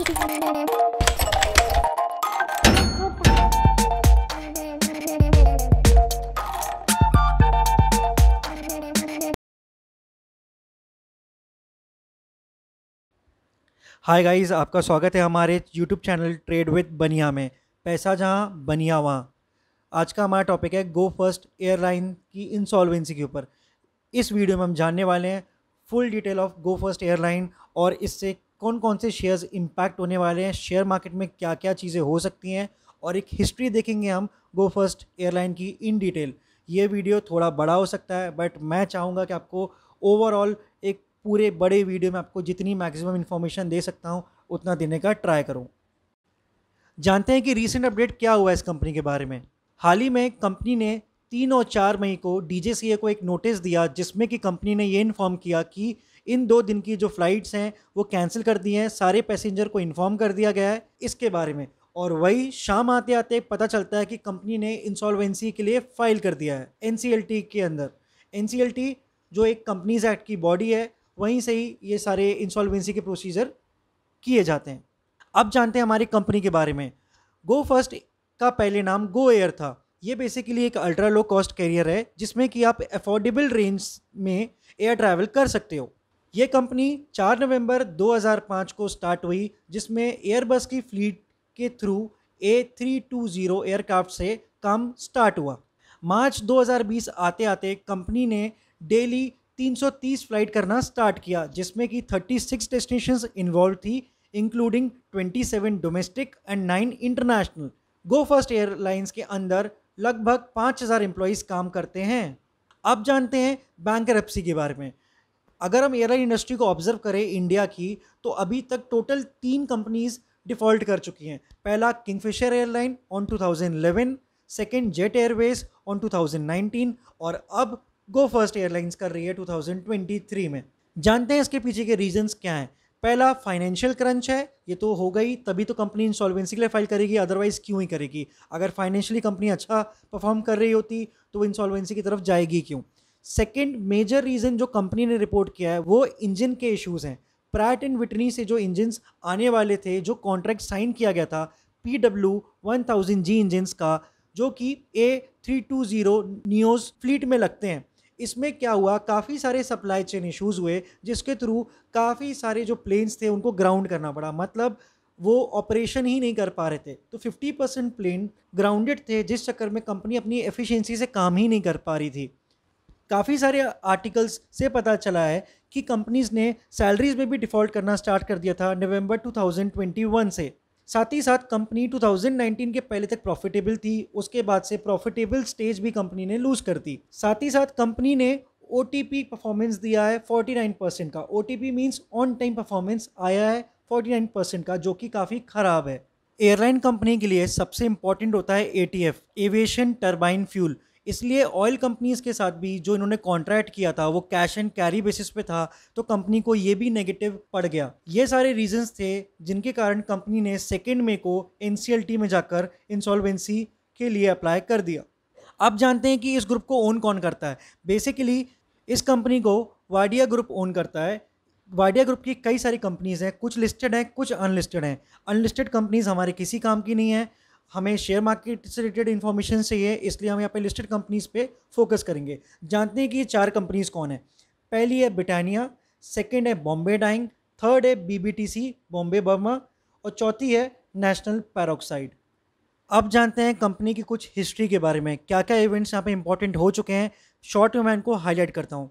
Hi guys, आपका स्वागत है हमारे यूट्यूब चैनल ट्रेड विद बनिया में। पैसा जहां बनिया वहां। आज का हमारा टॉपिक है गो फर्स्ट एयरलाइन की इंसॉल्वेंसी के ऊपर। इस वीडियो में हम जानने वाले हैं full detail of go first airline और इससे कौन कौन से शेयर्स इम्पैक्ट होने वाले हैं, शेयर मार्केट में क्या क्या चीज़ें हो सकती हैं, और एक हिस्ट्री देखेंगे हम गो फर्स्ट एयरलाइन की इन डिटेल। ये वीडियो थोड़ा बड़ा हो सकता है, बट मैं चाहूँगा कि आपको ओवरऑल एक पूरे बड़े वीडियो में आपको जितनी मैक्सिमम इन्फॉर्मेशन दे सकता हूँ उतना देने का ट्राई करूँ। जानते हैं कि रीसेंट अपडेट क्या हुआ इस कंपनी के बारे में। हाल ही में कंपनी ने 3 और 4 मई को डीजीसीए को एक नोटिस दिया, जिसमें कि कंपनी ने ये इन्फॉर्म किया कि इन 2 दिन की जो फ़्लाइट्स हैं वो कैंसिल कर दी हैं। सारे पैसेंजर को इन्फॉर्म कर दिया गया है इसके बारे में। और वही शाम आते आते पता चलता है कि कंपनी ने इंसॉल्वेंसी के लिए फ़ाइल कर दिया है एनसीएलटी के अंदर। एनसीएलटी जो एक कंपनीज एक्ट की बॉडी है, वहीं से ही ये सारे इंसॉल्वेंसी के प्रोसीजर किए जाते हैं। अब जानते हैं हमारी कंपनी के बारे में। गो फर्स्ट का पहले नाम गो एयर था। ये बेसिकली एक अल्ट्रा लो कॉस्ट कैरियर है जिसमें कि आप अफोर्डेबल रेंज में एयर ट्रैवल कर सकते हो। ये कंपनी 4 नवंबर 2005 को स्टार्ट हुई, जिसमें एयरबस की फ्लीट के थ्रू A320 एयरक्राफ्ट से काम स्टार्ट हुआ। मार्च 2020 आते आते कंपनी ने डेली 330 फ्लाइट करना स्टार्ट किया, जिसमें कि 36 डेस्टिनेशंस इन्वॉल्व थी, including 27 domestic and 9 international. Go first airlines के अंदर लगभग 5000 एम्प्लॉयज़ काम करते हैं। अब जानते हैं बैंकरप्सी के बारे में। अगर हम एयरलाइन इंडस्ट्री को ऑब्जर्व करें इंडिया की, तो अभी तक टोटल 3 कंपनीज डिफ़ॉल्ट कर चुकी हैं। पहला Kingfisher airline on 2011, second jet Airways on 2019 और अब गो फर्स्ट एयरलाइंस कर रही है 2023 में। जानते हैं इसके पीछे के रीजंस क्या हैं। पहला फाइनेंशियल क्रंच है, ये तो हो गई, तभी तो कंपनी इंसॉल्वेंसी के लिए फाइल करेगी, अदरवाइज क्यों ही करेगी। अगर फाइनेंशियली कंपनी अच्छा परफॉर्म कर रही होती तो वो इंसॉल्वेंसी की तरफ जाएगी क्यों। सेकेंड मेजर रीज़न जो कंपनी ने रिपोर्ट किया है वो इंजन के इश्यूज़ हैं। प्रैट एंड विटनी से जो इंजन्स आने वाले थे, जो कॉन्ट्रैक्ट साइन किया गया था PW1000G इंजन्स का, जो कि A320 नियोज फ्लीट में लगते हैं, इसमें क्या हुआ, काफ़ी सारे सप्लाई चेन इश्यूज़ हुए, जिसके थ्रू काफ़ी सारे जो प्लेन्स थे उनको ग्राउंड करना पड़ा। मतलब वो ऑपरेशन ही नहीं कर पा रहे थे। तो 50% प्लेन ग्राउंडेड थे, जिस चक्कर में कंपनी अपनी एफिशिएंसी से काम ही नहीं कर पा रही थी। काफ़ी सारे आर्टिकल्स से पता चला है कि कंपनीज ने सैलरीज में भी डिफ़ॉल्ट करना स्टार्ट कर दिया था नवंबर 2021 से। साथ ही साथ कंपनी 2019 के पहले तक प्रॉफिटेबल थी, उसके बाद से प्रॉफिटेबल स्टेज भी कंपनी ने लूज कर दी। साथ ही साथ कंपनी ने OTP परफॉर्मेंस दिया है 49% का। OTP means on time performance आया है 49% का, जो कि काफ़ी ख़राब है। एयरलाइन कंपनी के लिए सबसे इंपॉर्टेंट होता है ATF, एविएशन टर्बाइन फ्यूल। इसलिए ऑयल कंपनीज के साथ भी जो इन्होंने कॉन्ट्रैक्ट किया था वो कैश एंड कैरी बेसिस पे था, तो कंपनी को ये भी नेगेटिव पड़ गया। ये सारे रीजंस थे जिनके कारण कंपनी ने 2 मई को NCLT में जाकर इंसॉल्वेंसी के लिए अप्लाई कर दिया। अब जानते हैं कि इस ग्रुप को ओन कौन करता है। बेसिकली इस कंपनी को वाडिया ग्रुप ओन करता है। वाडिया ग्रुप की कई सारी कंपनीज हैं, कुछ लिस्टेड हैं, कुछ अनलिस्टेड हैं। अनलिस्टेड कंपनीज हमारे किसी काम की नहीं है, हमें शेयर मार्केट से रिलेटेड इन्फॉर्मेशन चाहिए, इसलिए हम यहाँ पे लिस्टेड कंपनीज पे फोकस करेंगे। जानते हैं कि ये 4 कंपनीज कौन है। पहली है ब्रिटानिया, सेकंड है बॉम्बे डाइंग, थर्ड है BBTC बॉम्बे बर्मा, और चौथी है नेशनल पैरोक्साइड। अब जानते हैं कंपनी की कुछ हिस्ट्री के बारे में, क्या क्या इवेंट्स यहाँ पे इंपॉर्टेंट हो चुके हैं। शॉर्ट में मैं इनको हाईलाइट करता हूँ।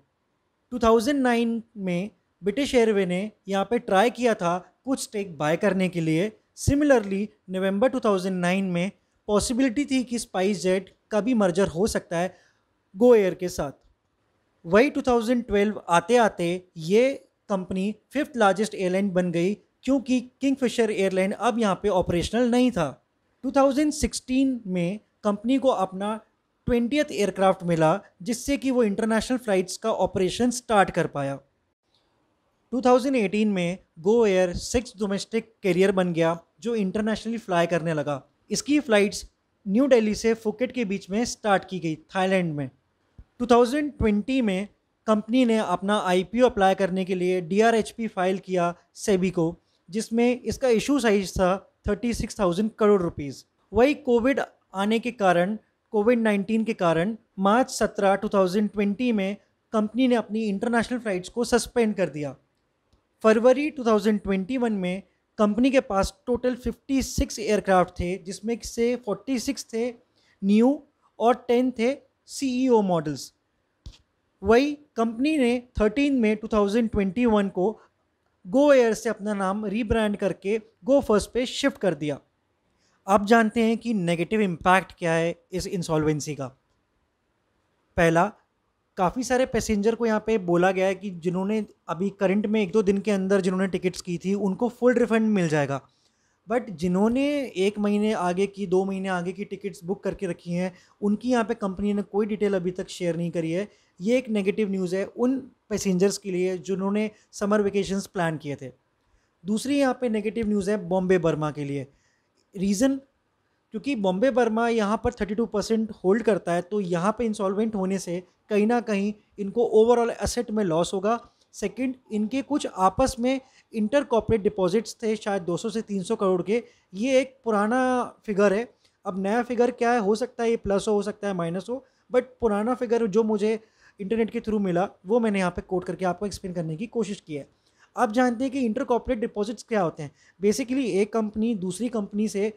2009 में ब्रिटिश एयरवे ने यहाँ पे ट्राई किया था कुछ स्टेक बाय करने के लिए। सिमिलरली नवंबर 2009 में पॉसिबिलिटी थी कि स्पाइस जेट का भी मर्जर हो सकता है गो एयर के साथ। वही 2012 आते आते ये कंपनी 5th लार्जेस्ट एयरलाइन बन गई, क्योंकि किंगफिशर एयरलाइन अब यहाँ पे ऑपरेशनल नहीं था। 2016 में कंपनी को अपना 20th एयरक्राफ्ट मिला, जिससे कि वो इंटरनेशनल फ़्लाइट्स का ऑपरेशन स्टार्ट कर पाया। 2018 में Go Air 6th domestic career बन गया, जो इंटरनेशनली फ्लाई करने लगा। इसकी फ़्लाइट्स न्यू दिल्ली से फुकेट के बीच में स्टार्ट की गई, थाईलैंड में। 2020 में कंपनी ने अपना IPO अप्लाई करने के लिए DRHP फाइल किया सेबी को, जिसमें इसका इशू साइज था 36,000 करोड़ रुपीस। वही कोविड आने के कारण, कोविड-19 के कारण मार्च 17, 2020 में कंपनी ने अपनी इंटरनेशनल फ्लाइट्स को सस्पेंड कर दिया। फरवरी 2021 में कंपनी के पास टोटल 56 एयरक्राफ्ट थे, जिसमें से 46 थे न्यू और 10 थे सीईओ मॉडल्स। वही कंपनी ने 13 मई 2021 को गो एयर से अपना नाम रीब्रांड करके गो फर्स्ट पे शिफ्ट कर दिया। आप जानते हैं कि नेगेटिव इम्पैक्ट क्या है इस इंसॉल्वेंसी का। पहला, काफ़ी सारे पैसेंजर को यहाँ पे बोला गया है कि जिन्होंने अभी करंट में 1-2 दिन के अंदर जिन्होंने टिकट्स की थी उनको फुल रिफंड मिल जाएगा। बट जिन्होंने 1 महीने आगे की, 2 महीने आगे की टिकट्स बुक करके रखी हैं, उनकी यहाँ पे कंपनी ने कोई डिटेल अभी तक शेयर नहीं करी है। ये एक नेगेटिव न्यूज़ है उन पैसेंजर्स के लिए जिन्होंने समर वेकेशंस प्लान किए थे। दूसरी यहाँ पे नेगेटिव न्यूज़ है बॉम्बे बर्मा के लिए। रीज़न, क्योंकि बॉम्बे बर्मा यहाँ पर 32% होल्ड करता है, तो यहाँ पे इंसॉल्वेंट होने से कहीं ना कहीं इनको ओवरऑल एसेट में लॉस होगा। सेकंड, इनके कुछ आपस में इंटर कॉर्पोरेट डिपॉजिट्स थे शायद 200 से 300 करोड़ के। ये एक पुराना फिगर है, अब नया फिगर क्या है, हो सकता है ये प्लस हो सकता है माइनस हो, बट पुराना फिगर जो मुझे इंटरनेट के थ्रू मिला वो मैंने यहाँ पे कोट करके आपको एक्सप्लेन करने की कोशिश की है। आप जानते हैं कि इंटर कॉर्पोरेट डिपॉजिट्स क्या होते हैं। बेसिकली एक कंपनी दूसरी कंपनी से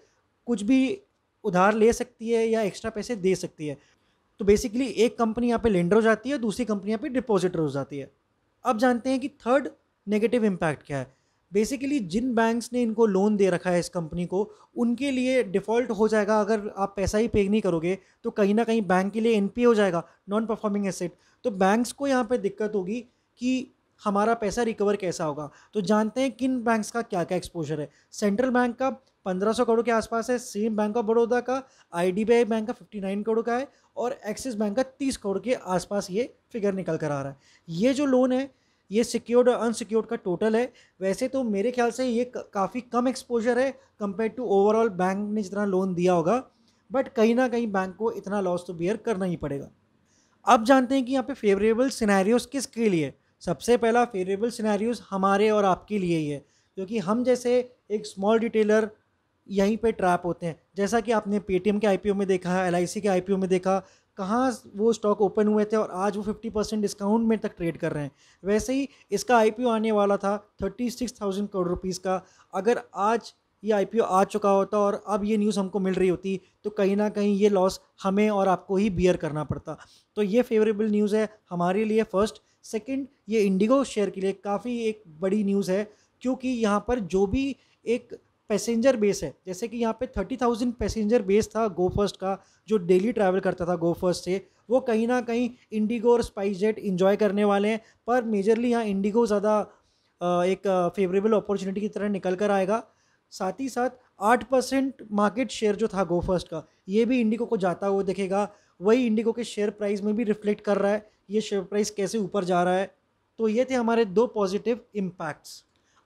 कुछ भी उधार ले सकती है या एक्स्ट्रा पैसे दे सकती है। तो बेसिकली एक कंपनी यहाँ पे लेंडर हो जाती है, दूसरी कंपनी यहाँ पे डिपॉजिटर हो जाती है। अब जानते हैं कि थर्ड नेगेटिव इम्पैक्ट क्या है। बेसिकली जिन बैंक्स ने इनको लोन दे रखा है इस कंपनी को, उनके लिए डिफ़ॉल्ट हो जाएगा। अगर आप पैसा ही पे नहीं करोगे तो कहीं ना कहीं बैंक के लिए एनपीए हो जाएगा, नॉन परफॉर्मिंग एसेट। तो बैंक्स को यहाँ पे दिक्कत होगी कि हमारा पैसा रिकवर कैसा होगा। तो जानते हैं किन बैंक्स का क्या क्या एक्सपोजर है। सेंट्रल बैंक का 1500 करोड़ के आसपास है, सेम बैंक ऑफ बड़ौदा का, आईडीबीआई बैंक का 59 करोड़ का है और एक्सिस बैंक का 30 करोड़ के आसपास ये फिगर निकल कर आ रहा है। ये जो लोन है ये सिक्योर्ड और अनसिक्योर्ड का टोटल है। वैसे तो मेरे ख्याल से ये काफ़ी कम एक्सपोजर है कंपेयर टू ओवरऑल बैंक ने जितना लोन दिया होगा, बट कहीं ना कहीं बैंक को इतना लॉस तो बियर करना ही पड़ेगा। अब जानते हैं कि यहाँ पे फेवरेबल सिनेरियोज किसके लिए। सबसे पहला फेवरेबल सिनेरियोज हमारे और आपके लिए ही है, क्योंकि हम जैसे एक स्मॉल रिटेलर यहीं पे ट्रैप होते हैं। जैसा कि आपने पेटीएम के आईपीओ में देखा, एलआईसी के आईपीओ में देखा, कहाँ वो स्टॉक ओपन हुए थे और आज वो 50% डिस्काउंट में तक ट्रेड कर रहे हैं। वैसे ही इसका आईपीओ आने वाला था 36,000 करोड़ रुपीज़ का। अगर आज ये आईपीओ आ चुका होता और अब ये न्यूज़ हमको मिल रही होती तो कहीं ना कहीं ये लॉस हमें और आपको ही बियर करना पड़ता। तो ये फेवरेबल न्यूज़ है हमारे लिए फर्स्ट। सेकंड, ये इंडिगो शेयर के लिए काफ़ी एक बड़ी न्यूज़ है, क्योंकि यहाँ पर जो भी एक पैसेंजर बेस है, जैसे कि यहाँ पे 30,000 पैसेंजर बेस था गो फर्स्ट का, जो डेली ट्रैवल करता था गो फर्स्ट से, वो कहीं ना कहीं इंडिगो और स्पाइस जेट इन्जॉय करने वाले हैं। पर मेजरली यहाँ इंडिगो ज़्यादा एक फेवरेबल अपॉर्चुनिटी की तरह निकल कर आएगा। साथ ही साथ 8% मार्केट शेयर जो था गो फर्स्ट का, ये भी इंडिगो को जाता हुआ दिखेगा। वही इंडिगो के शेयर प्राइस में भी रिफ्लेक्ट कर रहा है, ये शेयर प्राइस कैसे ऊपर जा रहा है। तो ये थे हमारे 2 पॉजिटिव इम्पैक्ट्स।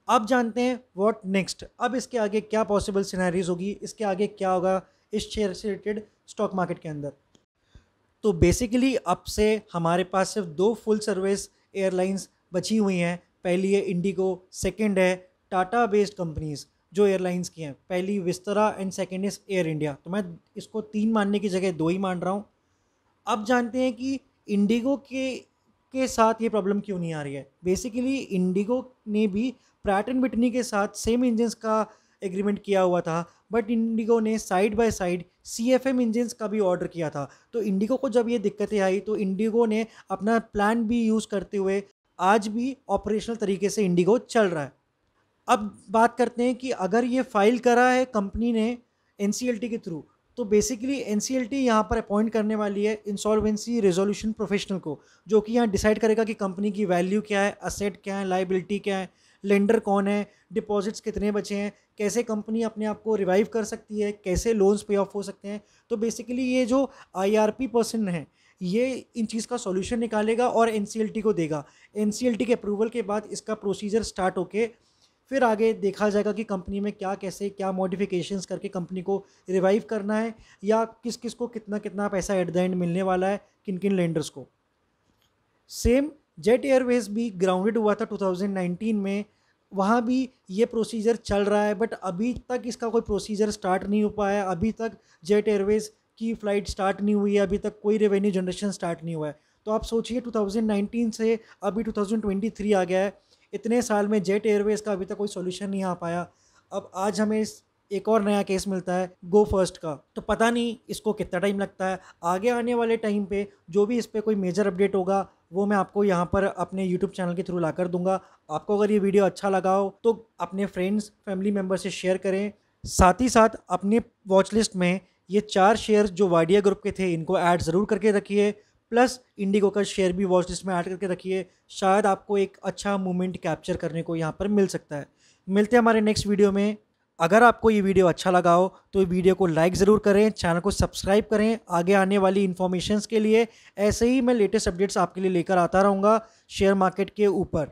अब जानते हैं व्हाट नेक्स्ट। अब इसके आगे क्या पॉसिबल सिनेरियोज होगी, इसके आगे क्या होगा इस शेयर से रिलेटेड स्टॉक मार्केट के अंदर। तो बेसिकली अब से हमारे पास सिर्फ 2 फुल सर्विस एयरलाइंस बची हुई हैं। पहली है इंडिगो, सेकंड है टाटा बेस्ड कंपनीज जो एयरलाइंस की हैं। पहली Vistara and second is air India. तो मैं इसको 3 मानने की जगह 2 ही मान रहा हूँ। अब जानते हैं कि इंडिगो के साथ ये प्रॉब्लम क्यों नहीं आ रही है। बेसिकली इंडिगो ने भी प्रैट एंड विटनी के साथ सेम इंजन्स का एग्रीमेंट किया हुआ था, बट इंडिगो ने side by side CFM engines का भी ऑर्डर किया था। तो इंडिगो को जब ये दिक्कतें आई तो इंडिगो ने अपना प्लान भी यूज़ करते हुए आज भी ऑपरेशनल तरीके से इंडिगो चल रहा है। अब बात करते हैं कि अगर ये फाइल करा है कंपनी ने NCLT के थ्रू, तो बेसिकली NCLT यहाँ पर अपॉइंट करने वाली है इंसॉल्वेंसी रेजोल्यूशन प्रोफेशनल को, जो कि यहाँ डिसाइड करेगा कि कंपनी की वैल्यू क्या है, असेट क्या है, लाइबिलिटी क्या है, लेंडर कौन है, डिपॉजिट्स कितने बचे हैं, कैसे कंपनी अपने आप को रिवाइव कर सकती है, कैसे लोन्स पे ऑफ हो सकते हैं। तो बेसिकली ये जो IRP पर्सन है ये इन चीज़ का सॉल्यूशन निकालेगा और NCLT को देगा। NCLT के अप्रूवल के बाद इसका प्रोसीजर स्टार्ट होके फिर आगे देखा जाएगा कि कंपनी में क्या कैसे क्या मॉडिफिकेशंस करके कंपनी को रिवाइव करना है, या किस किस को कितना कितना पैसा एट द एंड मिलने वाला है, किन किन लेंडर्स को। सेम जेट एयरवेज भी ग्राउंडेड हुआ था 2019 में वहाँ भी ये प्रोसीजर चल रहा है, बट अभी तक इसका कोई प्रोसीजर स्टार्ट नहीं हो पाया है। अभी तक जेट एयरवेज़ की फ़्लाइट स्टार्ट नहीं हुई है, अभी तक कोई रेवेन्यू जनरेशन स्टार्ट नहीं हुआ है। तो आप सोचिए 2019 से अभी 2023 आ गया है, इतने साल में जेट एयरवेज़ का अभी तक कोई सॉल्यूशन नहीं आ पाया। अब आज हमें एक और नया केस मिलता है गो फर्स्ट का, तो पता नहीं इसको कितना टाइम लगता है। आगे आने वाले टाइम पे जो भी इस पे कोई मेजर अपडेट होगा वो मैं आपको यहाँ पर अपने यूट्यूब चैनल के थ्रू ला कर दूंगा। आपको अगर ये वीडियो अच्छा लगा हो तो अपने फ्रेंड्स फैमिली मेम्बर से शेयर करें। साथ ही साथ अपनी वॉच लिस्ट में ये 4 शेयर्स जो वाडिया ग्रुप के थे इनको ऐड ज़रूर करके रखिए, प्लस इंडिगो का शेयर भी वॉच लिस्ट में ऐड करके रखिए। शायद आपको एक अच्छा मोमेंट कैप्चर करने को यहाँ पर मिल सकता है। मिलते हैं हमारे नेक्स्ट वीडियो में। अगर आपको ये वीडियो अच्छा लगा हो तो वीडियो को लाइक ज़रूर करें, चैनल को सब्सक्राइब करें आगे आने वाली इन्फॉर्मेशंस के लिए। ऐसे ही मैं लेटेस्ट अपडेट्स आपके लिए लेकर आता रहूँगा शेयर मार्केट के ऊपर।